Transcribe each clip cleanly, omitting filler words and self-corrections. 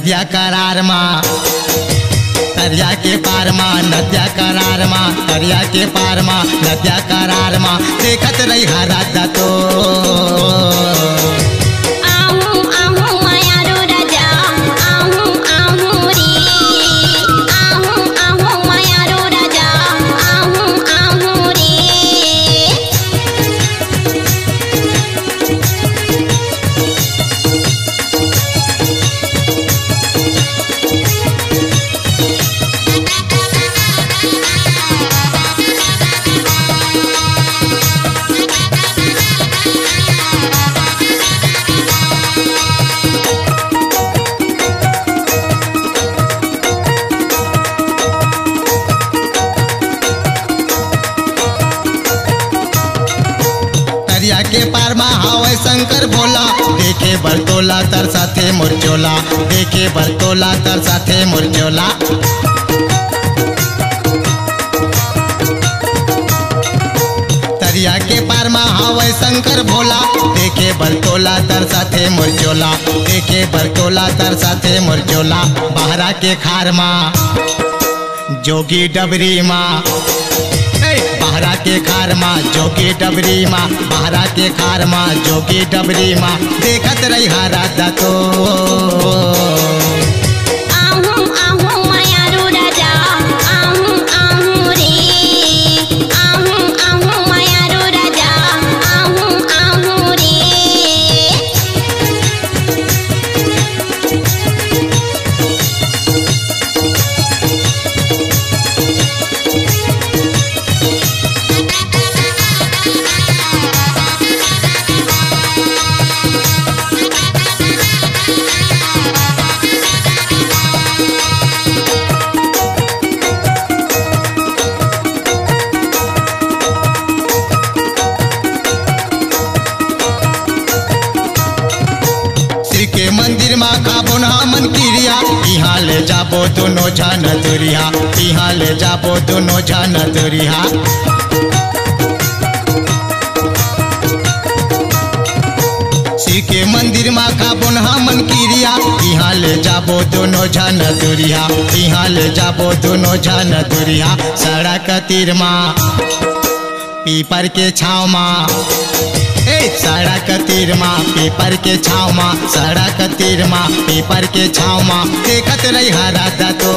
नदिया करार माँ दरिया के पार माँ नदिया करार माँ दरिया के पार माँ नदिया करार माँ देखत रही हरा तो दरिया के पार माँ हवै शंकर भोला देखे बरतोला तर साथे मुरझोला देखे बरतोला तर साथे मुरझोला दरिया के पार माँ हवै शंकर भोला देखे बरतोला तर साथे मुरझोला देखे बरतोला तर साथे मुरझोला बहरा के खार माँ जोगी डबरी माँ बहरा के खार माँ जोगी डबरी माँ बहरा के खार माँ जोगी डबरी माँ देखत रही हरा तो के मंदिर माँ खाबो ना मन क्रिया यहाँ ले जाबो दोनों जान दुरिया यहाँ ले जाबो दोनों जान दुरिया श्री के मंदिर माँ खाबो ना मन क्रिया यहाँ ले जाबो दोनों जान दुरिया यहाँ ले जाबो दोनों जान दुरिया सड़क तीर माँ पीपर के छाव माँ सड़क तीर माँ पीपर के छाव माँ सड़क तीर माँ पीपर के छाव माँ देखत रही हरा तो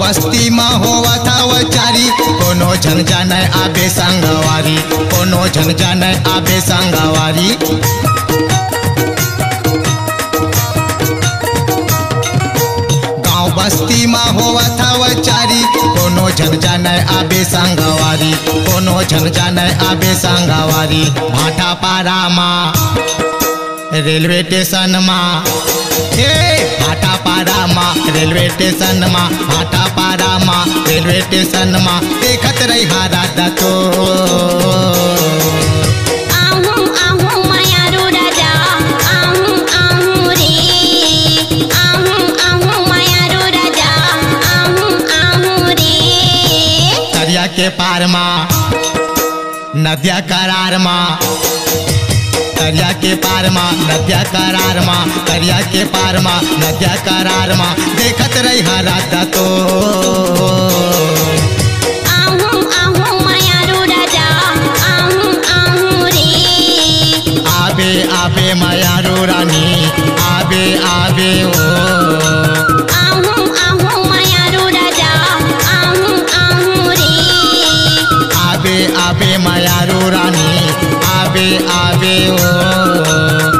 बस्ती माँ होवा था वचारी कोनो झन जाने आबे संगवारी कोनो झन जाने आबे संगवारी गाँव बस्ती माँ होवा था वचारी कोनो झन जाने आबे संगवारी कोनो झन जाने आबे संगवारी भाटा पारा माँ रेलवे स्टेशन माँ भाटा पारा माँ रेलवे स्टेशन माँ भाटा पारा माँ रेलवे स्टेशन माँ देखत रही हरा तो दरिया के पार माँ नदिया करार माँ दरिया के पार माँ नदिया करार माँ दरिया के पार माँ नदिया करार माँ देखत रही हरा तो आबे आबे मायारू रानी आबे आबे ओ आबे आबे मायारू रानी आबे आबे ओ